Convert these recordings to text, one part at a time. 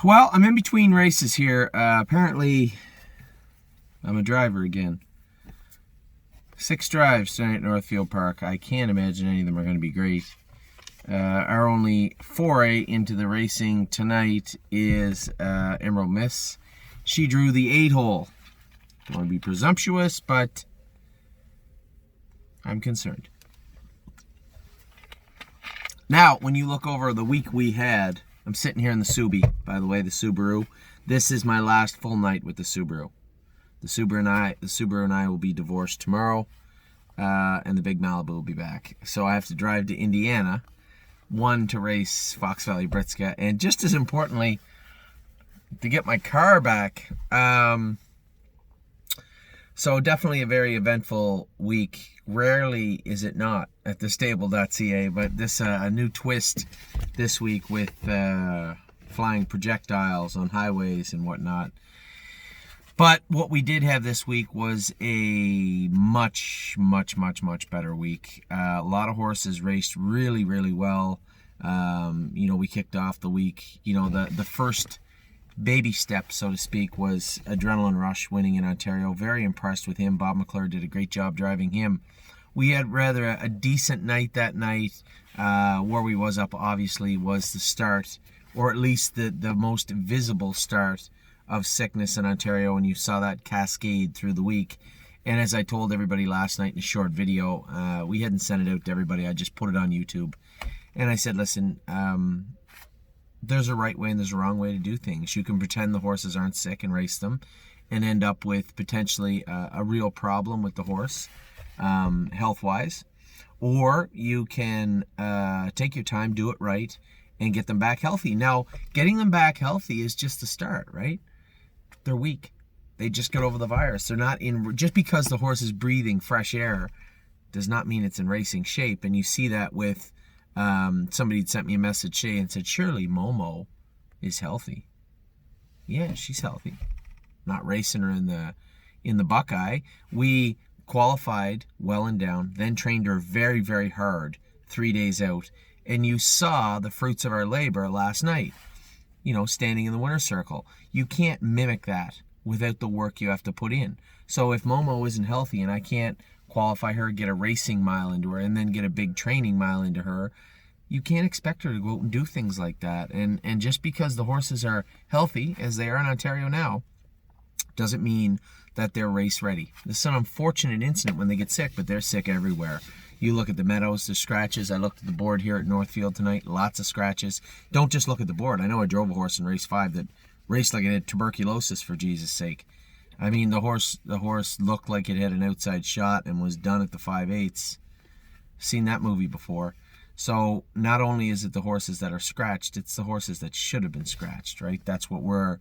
Well, I'm in between races here. Apparently, I'm a driver again. 6 drives tonight at Northfield Park. I can't imagine any of them are going to be great. Our only foray into the racing tonight is Emerald Miss. She drew the 8-hole. Don't want to be presumptuous, but I'm concerned. Now, when you look over the week we had, I'm sitting here in the Subi, by the way, the Subaru. This is my last full night with the Subaru. The Subaru and I will be divorced tomorrow, and the Big Malibu will be back. So I have to drive to Indiana, one, to race Fox Valley Britska, and just as importantly, to get my car back. So definitely a very eventful week. Rarely is it not at thestable.ca, but this a new twist this week with flying projectiles on highways and whatnot. But what we did have this week was a much better week. A lot of horses raced really well. We kicked off the week. The first baby step, so to speak, was Adrenaline Rush winning in Ontario. Very impressed with him. Bob McClure did a great job driving him. We had rather a decent night that night. Where we was up, obviously, was the start, or at least the most visible start of sickness in Ontario, and you saw that cascade through the week. And as I told everybody last night in a short video, we hadn't sent it out to everybody. I just put it on YouTube. And I said, listen, there's a right way and there's a wrong way to do things. You can pretend the horses aren't sick and race them and end up with potentially a real problem with the horse, health-wise. Or you can take your time, do it right, and get them back healthy. Now, getting them back healthy is just the start, right? They're weak. They just got over the virus. They're not in... Just because the horse is breathing fresh air does not mean it's in racing shape. And you see that with... somebody had sent me a message today and said, surely Momo is healthy. Yeah, she's healthy. Not racing her in the Buckeye. We qualified well and down, then trained her very hard 3 days out. And you saw the fruits of our labor last night, standing in the winner's circle. You can't mimic that without the work you have to put in. So if Momo isn't healthy and I can't qualify her, get a racing mile into her, and then get a big training mile into her, you can't expect her to go out and do things like that. And just because the horses are healthy, as they are in Ontario now, doesn't mean that they're race ready. This is an unfortunate incident when they get sick, but they're sick everywhere. You look at the meadows, there's scratches. I looked at the board here at Northfield tonight, lots of scratches. Don't just look at the board. I know I drove a horse in race 5 that raced like it had tuberculosis, for Jesus' sake. I mean, the horse looked like it had an outside shot and was done at the 5/8. Seen that movie before. So not only is it the horses that are scratched, it's the horses that should have been scratched, right? That's what we're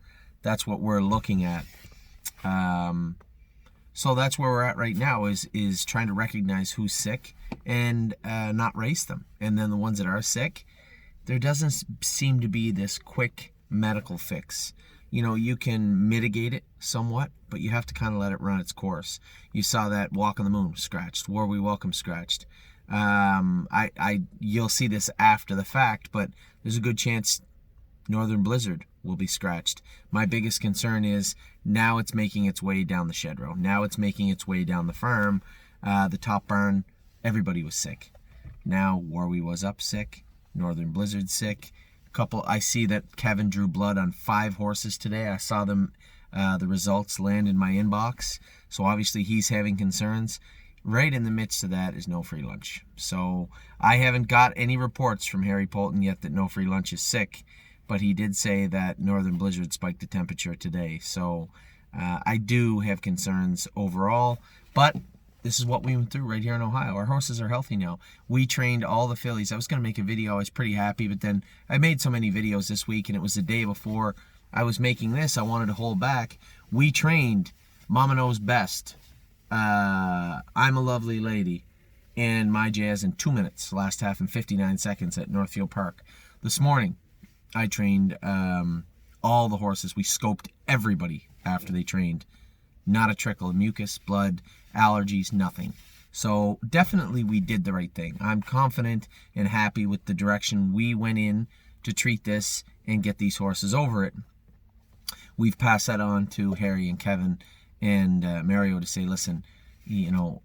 looking at. So that's where we're at right now is trying to recognize who's sick and not race them. And then the ones that are sick, there doesn't seem to be this quick medical fix. You can mitigate it somewhat, but you have to kind of let it run its course. You saw that Walk on the Moon scratched, War We Welcome scratched. You'll see this after the fact, but there's a good chance Northern Blizzard will be scratched. My biggest concern is now it's making its way down the shed row. Now it's making its way down the farm. The top barn, everybody was sick. Now Warwie was up sick. Northern Blizzard sick. I see that Kevin drew blood on 5 horses today. I saw them, the results land in my inbox. So obviously he's having concerns. Right in the midst of that is No Free Lunch. So I haven't got any reports from Harry Polton yet that No Free Lunch is sick, but he did say that Northern Blizzard spiked the temperature today. So I do have concerns overall, but this is what we went through right here in Ohio. Our horses are healthy now. We trained all the fillies. I was going to make a video. I was pretty happy, but then I made so many videos this week, and it was the day before I was making this. I wanted to hold back. We trained Mama Knows Best, I'm a Lovely Lady, and My Jazz in 2 minutes, last half in 59 seconds at Northfield Park. This morning, I trained all the horses. We scoped everybody after they trained. Not a trickle of mucus, blood, allergies, nothing. So definitely we did the right thing. I'm confident and happy with the direction we went in to treat this and get these horses over it. we've passed that on to Harry and Kevin and Mario to say, listen, you know,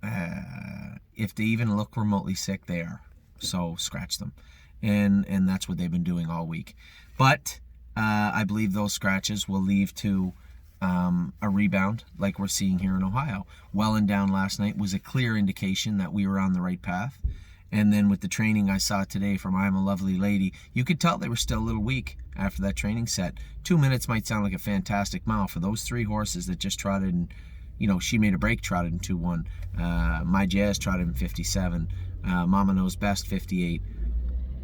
if they even look remotely sick, they are. So scratch them. And that's what they've been doing all week. But I believe those scratches will lead to a rebound like we're seeing here in Ohio. Welland down last night was a clear indication that we were on the right path. And then with the training I saw today from I'm a Lovely Lady, you could tell they were still a little weak after that training set. 2 minutes might sound like a fantastic mile for those 3 horses that just trotted in, you know, She Made a Break trotted in 2-1. My Jazz trotted in 57. Mama Knows Best 58.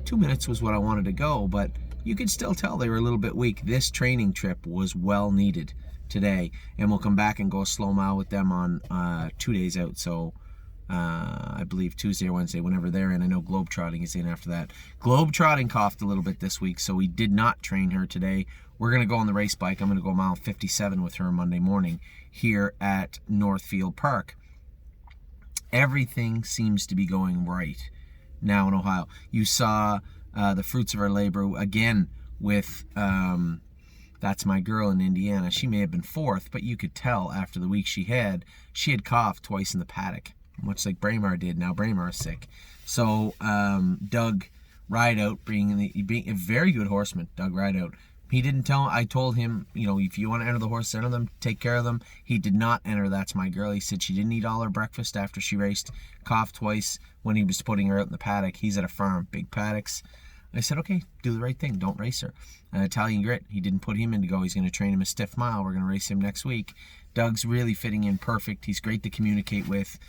2 minutes was what I wanted to go, but you could still tell they were a little bit weak. This training trip was well needed today, and we'll come back and go a slow mile with them on 2 days out. So I believe Tuesday or Wednesday, whenever they're in. I know Globetrotting is in after that. Globetrotting coughed a little bit this week, so we did not train her today. We're going to go on the race bike. I'm going to go mile 57 with her Monday morning here at Northfield Park. Everything seems to be going right now in Ohio. You saw the fruits of our labor again with That's My Girl in Indiana. She may have been 4th, but you could tell after the week she had coughed twice in the paddock, much like Braemar did. Now Braemar is sick. So Doug Rideout, being a very good horseman, Doug Rideout, he didn't tell. I told him, you know, if you want to enter the horse, enter them, take care of them. He did not enter That's My Girl. He said she didn't eat all her breakfast after she raced, coughed twice when he was putting her out in the paddock. He's at a farm, big paddocks. I said, okay, do the right thing. Don't race her. Italian Grit, he didn't put him in to go. He's going to train him a stiff mile. We're going to race him next week. Doug's really fitting in perfect. He's great to communicate with.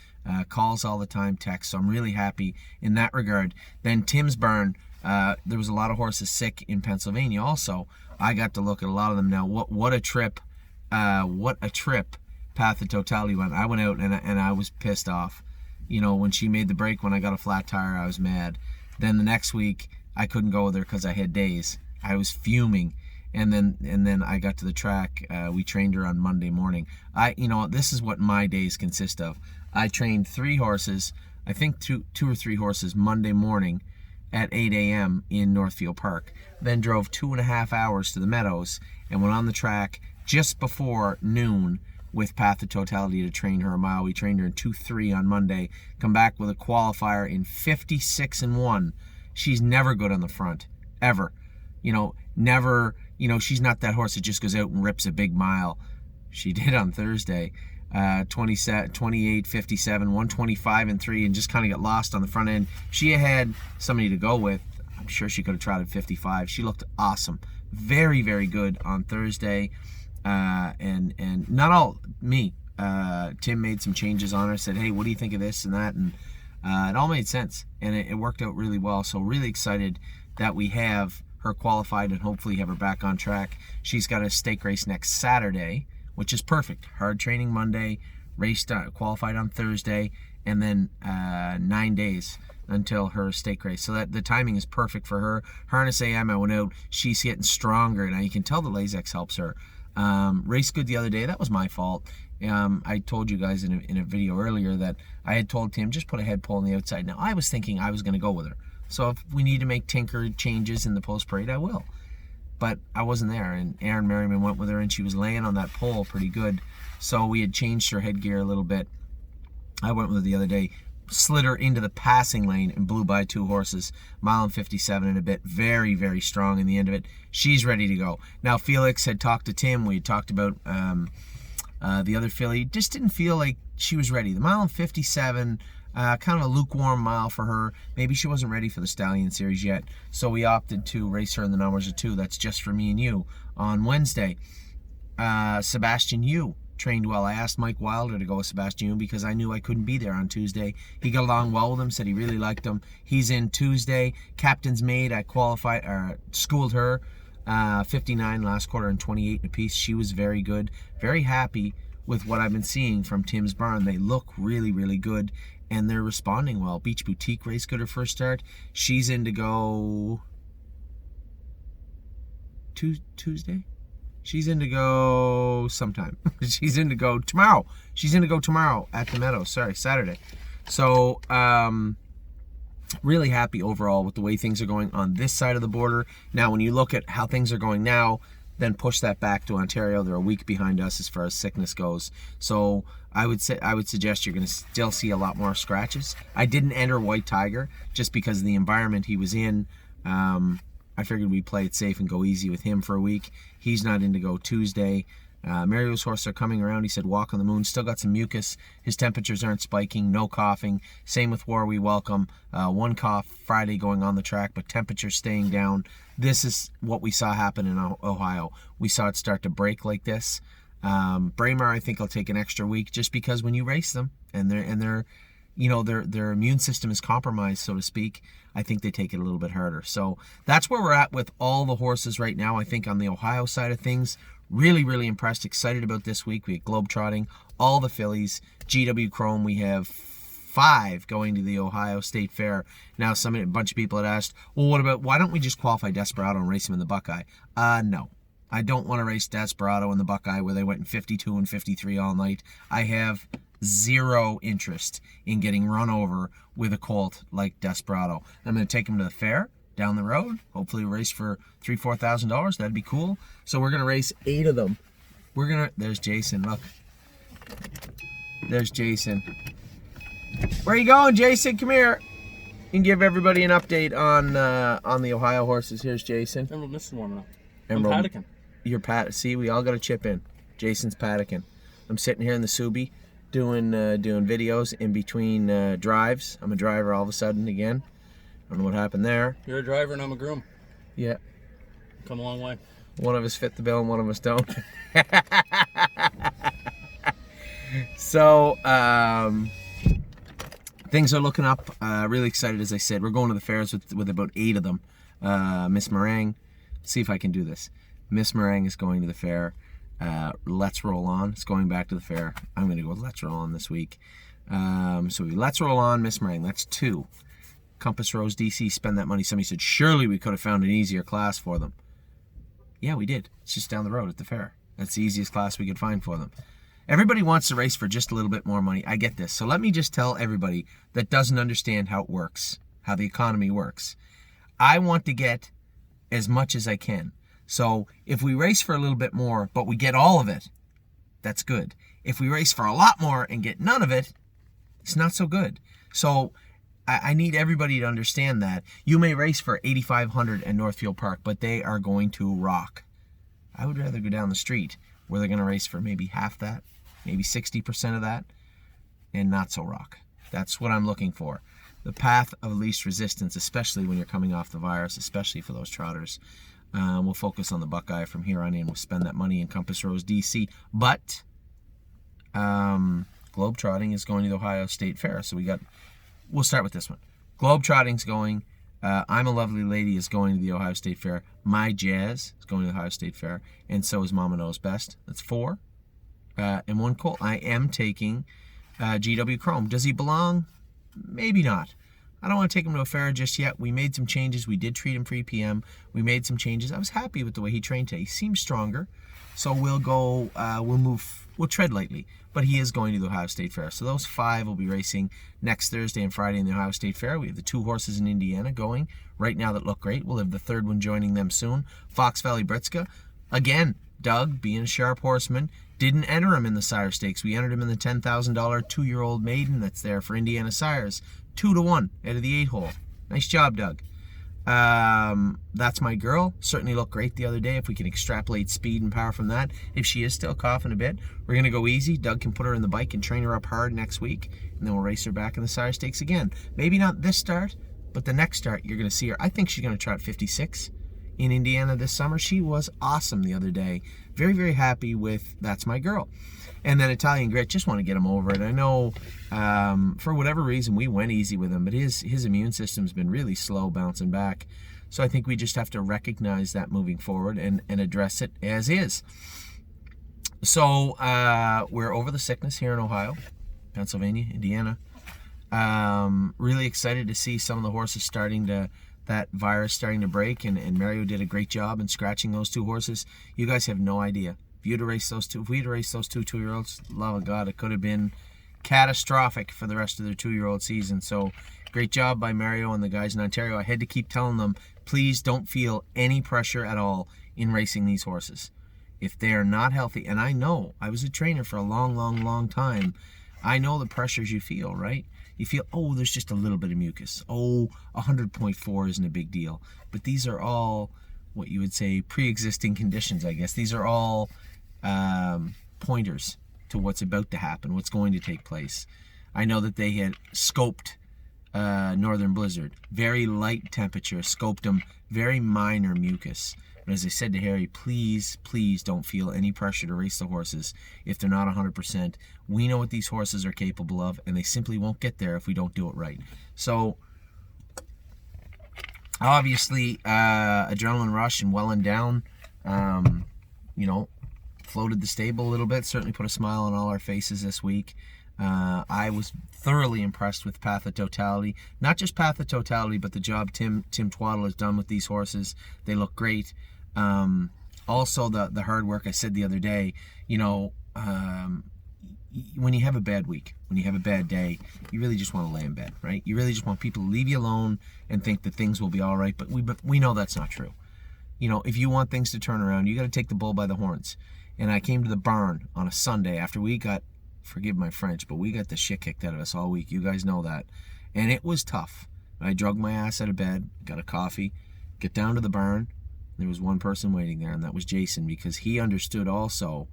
Calls all the time, texts. So I'm really happy in that regard. Then Tim's Barn, there was a lot of horses sick in Pennsylvania also. I got to look at a lot of them now. What a trip. What a trip Path of Totality went. I went out and I was pissed off. You know, when she made the break, when I got a flat tire, I was mad. Then the next week, I couldn't go with her because I had days. I was fuming. And then I got to the track. We trained her on Monday morning. This is what my days consist of. I trained 3 horses, I think two or three horses Monday morning at 8 a.m. in Northfield Park. Then drove 2.5 hours to the Meadows and went on the track just before noon with Path of Totality to train her a mile. We trained her in 2:3 on Monday. Come back with a qualifier in 56-1. She's never good on the front, ever. Never. She's not that horse that just goes out and rips a big mile. She did on Thursday. 28, 57, 125 and 3, and just kind of get lost on the front end. She had somebody to go with. I'm sure she could have trotted 55. She looked awesome. Very, very good on Thursday. And not all me. Tim made some changes on her, said, hey, what do you think of this and that? And it all made sense. And it worked out really well. So really excited that we have her qualified and hopefully have her back on track. She's got a stake race next Saturday, which is perfect. Hard training Monday, raced qualified on Thursday, and then 9 days until her stake race. So that the timing is perfect for her. Harness AM, I went out. She's getting stronger. Now you can tell the Lasix helps her. Raced good the other day. That was my fault. I told you guys in a video earlier that I had told Tim, just put a head pole on the outside. Now I was thinking I was going to go with her. So if we need to make tinker changes in the post parade, I will. But I wasn't there, and Aaron Merriman went with her, and she was laying on that pole pretty good. So we had changed her headgear a little bit. I went with her the other day, slid her into the passing lane, and blew by 2 horses, mile and 57 and a bit. Very, very strong in the end of it. She's ready to go. Now, Felix had talked to Tim. We had talked about the other filly. Just didn't feel like she was ready. The mile and 57... kind of a lukewarm mile for her. Maybe she wasn't ready for the Stallion Series yet, so we opted to race her in the numbers of 2. That's just for me and you on Wednesday. Sebastian Yu trained well. I asked Mike Wilder to go with Sebastian Yu because I knew I couldn't be there on Tuesday. He got along well with him, said he really liked him. He's in Tuesday. Captain's Maid, I schooled her 59 last quarter and 28 in a piece. She was very good. Very happy with what I've been seeing from Tim's Barn. They look really, really good. And they're responding well. Beach Boutique race good her first start. She's in to go Tuesday? She's in to go sometime. She's in to go tomorrow. She's in to go tomorrow at the Meadows. Sorry, Saturday. So, really happy overall with the way things are going on this side of the border. Now, when you look at how things are going now, then push that back to Ontario. They're a week behind us as far as sickness goes. So I would suggest you're going to still see a lot more scratches. I didn't enter White Tiger just because of the environment he was in. I figured we'd play it safe and go easy with him for a week. He's not in to go Tuesday. Mario's horses are coming around. He said walk on the moon. Still got some mucus. His temperatures aren't spiking. No coughing. Same with War We Welcome. One cough Friday going on the track, but temperature staying down. This is what we saw happen in Ohio. We saw it start to break like this. Braemar, I think, will take an extra week just because when you race them and they're you know, their immune system is compromised, so to speak, I think they take it a little bit harder. So that's where we're at with all the horses right now. I think on the Ohio side of things, really, really impressed, excited about this week. We have Globetrotting, all the fillies, GW Chrome. We have 5 going to the Ohio State Fair. Now, a bunch of people had asked, well, what about, why don't we just qualify Desperado and race him in the Buckeye? No. I don't want to race Desperado in the Buckeye where they went in 52 and 53 all night. I have zero interest in getting run over with a colt like Desperado. I'm going to take him to the fair down the road. Hopefully race for $3,000-$4,000. That'd be cool. So we're going to race 8 of them. There's Jason. Look. There's Jason. Where are you going, Jason? Come here. You can give everybody an update on the Ohio horses. Here's Jason. Emerald Mist is warming up. Emerald. I'm paddocking. You're See, we all got to chip in. Jason's paddocking. I'm sitting here in the Subi doing videos in between drives. I'm a driver all of a sudden again. I don't know what happened there. You're a driver and I'm a groom. Yeah. Come a long way. One of us fit the bill and one of us don't. So, things are looking up. Really excited, as I said. We're going to the fairs with about 8 of them. Miss Meringue. Let's see if I can do this. Miss Meringue is going to the fair. Let's Roll On. It's going back to the fair. I'm going to go with Let's Roll On this week. So Let's Roll On, Miss Meringue. That's 2. Compass Rose DC, spend that money. Somebody said, surely we could have found an easier class for them. Yeah, we did. It's just down the road at the fair. That's the easiest class we could find for them. Everybody wants to race for just a little bit more money. I get this. So let me just tell everybody that doesn't understand how it works, how the economy works. I want to get as much as I can. So if we race for a little bit more, but we get all of it, that's good. If we race for a lot more and get none of it, it's not so good. So I need everybody to understand that. You may race for 8,500 at Northfield Park, but they are going to rock. I would rather go down the street where they're going to race for maybe half that, maybe 60% of that, and not so rock. That's what I'm looking for. The path of least resistance, especially when you're coming off the virus, especially for those trotters. We'll focus on the Buckeye from here on in. We'll spend that money in Compass Rose DC. But Globetrotting is going to the Ohio State Fair. So we'll start with this one. Globetrotting's going. I'm a Lovely Lady is going to the Ohio State Fair. My Jazz is going to the Ohio State Fair. And so is Mama Knows Best. That's 4. And 1 colt. I am taking GW Chrome. Does he belong? Maybe not. I don't want to take him to a fair just yet. We made some changes. We did treat him pre-PM. We made some changes. I was happy with the way he trained today. He seems stronger. So we'll go, we'll tread lightly. But he is going to the Ohio State Fair. So those 5 will be racing next Thursday and Friday in the Ohio State Fair. We have the 2 horses in Indiana going right now that look great. We'll have the 3rd one joining them soon. Fox Valley Britska. Again, Doug, being a sharp horseman, didn't enter him in the Sire Stakes. We entered him in the $10,000 2-year-old maiden that's there for Indiana Sires. 2-1 out of the 8 hole. Nice job, Doug. That's My Girl. Certainly looked great the other day. If we can extrapolate speed and power from that. If she is still coughing a bit, we're going to go easy. Doug can put her in the bike and train her up hard next week. And then we'll race her back in the Sire Stakes again. Maybe not this start, but the next start you're going to see her. I think she's going to trot 56 in Indiana this summer. She was awesome the other day. Very, very happy with That's My Girl. And then Italian Grit, just want to get him over it. I know for whatever reason we went easy with him, but his immune system's been really slow bouncing back. So I think we just have to recognize that moving forward and address it as is. So we're over the sickness here in Ohio, Pennsylvania, Indiana. Really excited to see some of the horses that virus starting to break, and Mario did a great job in scratching those 2 horses. You guys have no idea. If we had raced those 2 2-year-olds, love of God, it could have been catastrophic for the rest of their 2-year-old season. So great job by Mario and the guys in Ontario. I had to keep telling them, please don't feel any pressure at all. in racing these horses. If they are not healthy, and I know, I was a trainer for a long time, I know the pressures you feel, right? You feel, oh, there's just a little bit of mucus. Oh, 100.4 isn't a big deal. But these are all what you would say pre-existing conditions, I guess. These are all pointers to what's about to happen, what's going to take place. I know that they had scoped Northern Blizzard, very light temperature, scoped them, very minor mucus. But as I said to Harry, please don't feel any pressure to race the horses if they're not 100%. We know what these horses are capable of, and they simply won't get there if we don't do it right. So, obviously, adrenaline rush and well and down, floated the stable a little bit, certainly put a smile on all our faces this week. I was thoroughly impressed with Path of Totality. Not just Path of Totality, but the job Tim Twaddle has done with these horses. They look great. Also, the hard work. I said the other day, when you have a bad week, when you have a bad day, you really just want to lay in bed, right? You really just want people to leave you alone and think that things will be all right. But we know that's not true. If you want things to turn around, you got to take the bull by the horns. And I came to the barn on a Sunday after we got, forgive my French, but we got the shit kicked out of us all week. You guys know that. And it was tough. I drugged my ass out of bed, got a coffee, get down to the barn. There was one person waiting there, and that was Jason, because he understood also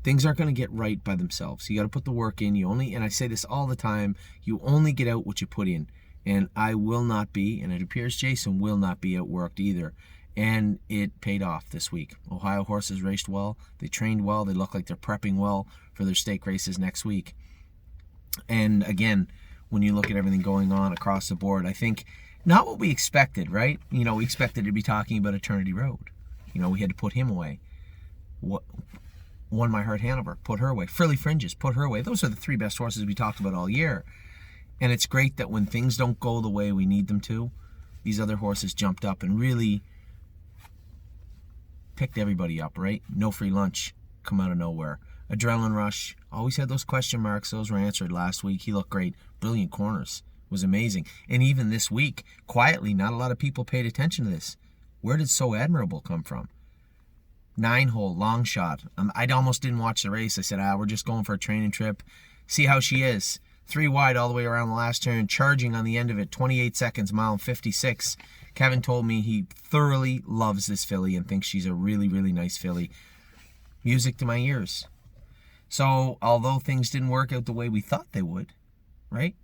things aren't going to get right by themselves. You got to put the work in. And I say this all the time, you only get out what you put in. And I will not be, and it appears Jason will not be outworked either. And it paid off this week. Ohio horses raced well. They trained well. They look like they're prepping well for their stake races next week. And again, when you look at everything going on across the board, I think not what we expected, right? We expected to be talking about Eternity Road. We had to put him away. Won My Heart Hanover, put her away. Frilly Fringes, put her away. Those are the three best horses we talked about all year. And it's great that when things don't go the way we need them to, these other horses jumped up and really picked everybody up, right? No Free Lunch, come out of nowhere. Adrenaline Rush, always had those question marks. Those were answered last week. He looked great. Brilliant Corners was amazing. And even this week, quietly, not a lot of people paid attention to this. Where did So Admirable come from? 9-hole, long shot. I almost didn't watch the race. I said, we're just going for a training trip. See how she is. 3 wide all the way around the last turn, charging on the end of it, 28 seconds, mile 56. Kevin told me he thoroughly loves this filly and thinks she's a really, really nice filly. Music to my ears. So, although things didn't work out the way we thought they would, right?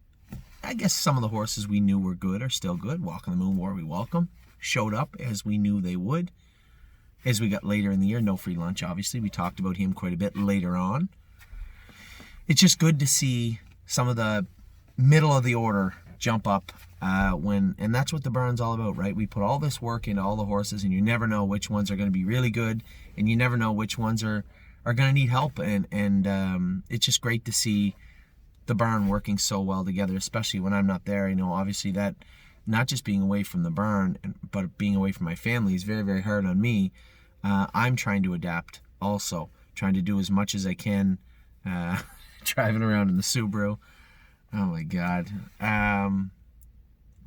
I guess some of the horses we knew were good are still good. Walk on the Moon War, we welcome. Showed up as we knew they would. As we got later in the year, No Free Lunch, obviously. We talked about him quite a bit later on. It's just good to see some of the middle of the order jump up and that's what the barn's all about, right? We put all this work into all the horses, and you never know which ones are going to be really good, and you never know which ones are going to need help, and it's just great to see the barn working so well together, especially when I'm not there. Obviously that not just being away from the barn, but being away from my family is very, very hard on me. I'm trying to adapt also, trying to do as much as I can, driving around in the Subaru. Oh my God.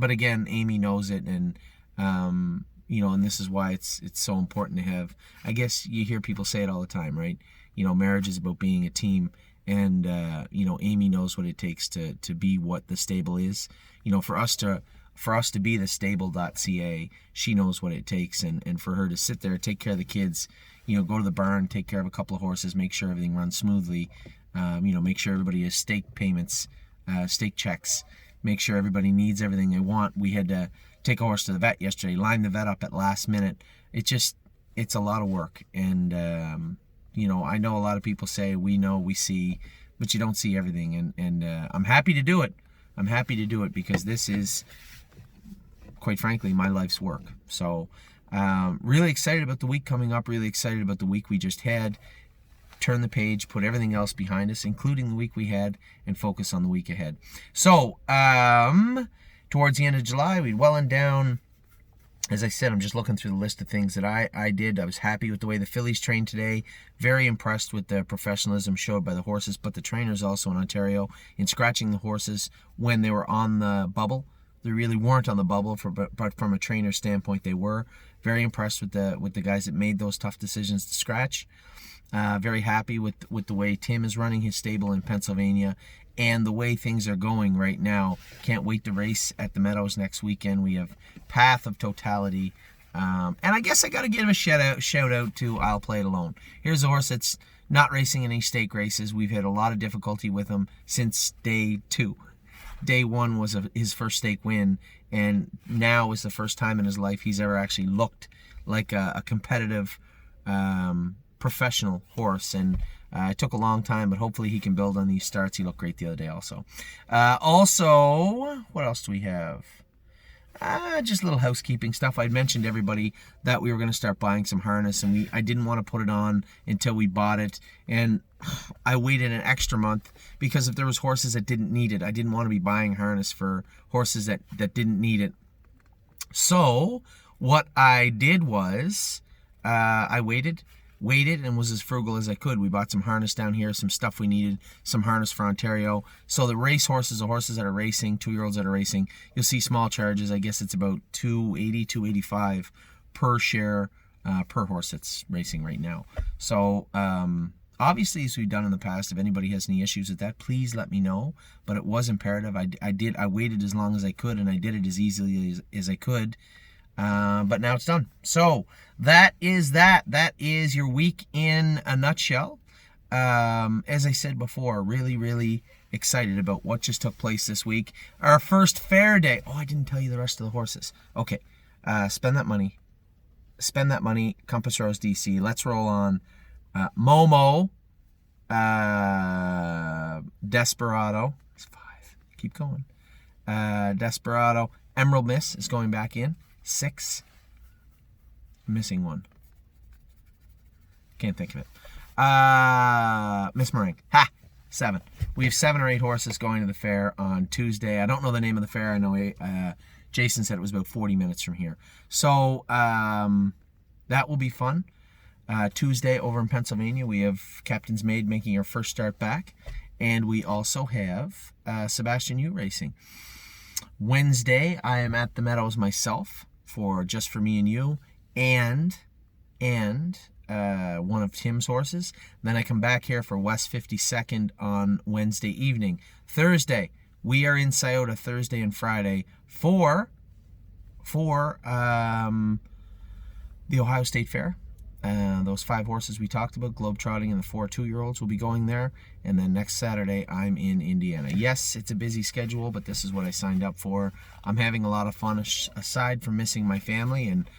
But again, Amy knows it, and and this is why it's so important to have. I guess you hear people say it all the time, right? Marriage is about being a team, and Amy knows what it takes to be what the stable is. For us to be the stable.ca, she knows what it takes, and for her to sit there, take care of the kids, go to the barn, take care of a couple of horses, make sure everything runs smoothly, make sure everybody has stake payments, stake checks, make sure everybody needs everything they want. We had to take a horse to the vet yesterday, line the vet up at last minute. It's a lot of work. And, I know a lot of people say, we know, we see, but you don't see everything. And I'm happy to do it. I'm happy to do it because this is, quite frankly, my life's work. So, really excited about the week coming up, really excited about the week we just had. Turn the page, put everything else behind us, including the week we had, and focus on the week ahead. So, towards the end of July, we'd well and down. As I said, I'm just looking through the list of things that I did. I was happy with the way the fillies trained today. Very impressed with the professionalism showed by the horses, but the trainers also in Ontario in scratching the horses when they were on the bubble, They really weren't on the bubble, but from a trainer standpoint, they were. Very impressed with the guys that made those tough decisions to scratch. Very happy with the way Tim is running his stable in Pennsylvania and the way things are going right now. Can't wait to race at the Meadows next weekend. We have Path of Totality. And I guess I got to give a shout out to I'll Play It Alone. Here's a horse that's not racing in any stake races. We've had a lot of difficulty with him since day 2. Day 1 was his first stake win, and now is the first time in his life he's ever actually looked like a competitive professional horse. And it took a long time, but hopefully he can build on these starts. He looked great the other day also. Also, what else do we have? Just little housekeeping stuff. I'd mentioned to everybody that we were going to start buying some harness, and I didn't want to put it on until we bought it, and I waited an extra month because if there was horses that didn't need it, I didn't want to be buying harness for horses that didn't need it. So what I did was I waited and was as frugal as I could. We bought some harness down here, some stuff we needed, some harness for Ontario. So the race horses, the horses that are racing, 2-year-olds that are racing, you'll see small charges. I guess it's about $280, $285 per share per horse that's racing right now. So obviously, as we've done in the past, if anybody has any issues with that, please let me know. But it was imperative. I waited as long as I could, and I did it as easily as I could. But now it's done. So that is that. That is your week in a nutshell. As I said before, really, really excited about what just took place this week. Our first fair day. Oh, I didn't tell you the rest of the horses. Okay. Spend that money. Spend that money. Compass Rose DC. Let's roll on. Momo. Desperado. It's 5. Keep going. Desperado. Emerald Miss is going back in. 6. Missing one. Can't think of it. Miss Meringue. 7. We have 7 or 8 horses going to the fair on Tuesday. I don't know the name of the fair. I know Jason said it was about 40 minutes from here. So that will be fun. Tuesday over in Pennsylvania, we have Captain's Maid making her first start back. And we also have Sebastian Yu racing. Wednesday, I am at the Meadows myself for Just For Me and You and one of Tim's horses. Then I come back here for West 52nd on Wednesday evening. Thursday, we are in Scioto Thursday and Friday for the Ohio State Fair. Those 5 horses we talked about, Globetrotting and the 4 2-year-olds will be going there. And then next Saturday, I'm in Indiana. Yes, it's a busy schedule, but this is what I signed up for. I'm having a lot of fun aside from missing my family and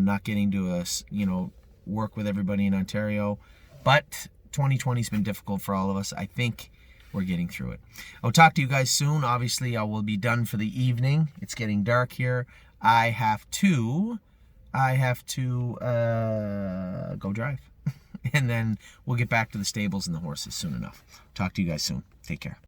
not getting to work with everybody in Ontario. But 2020's been difficult for all of us. I think we're getting through it. I'll talk to you guys soon. Obviously, I will be done for the evening. It's getting dark here. I have to go drive. And then we'll get back to the stables and the horses soon enough. Talk to you guys soon. Take care.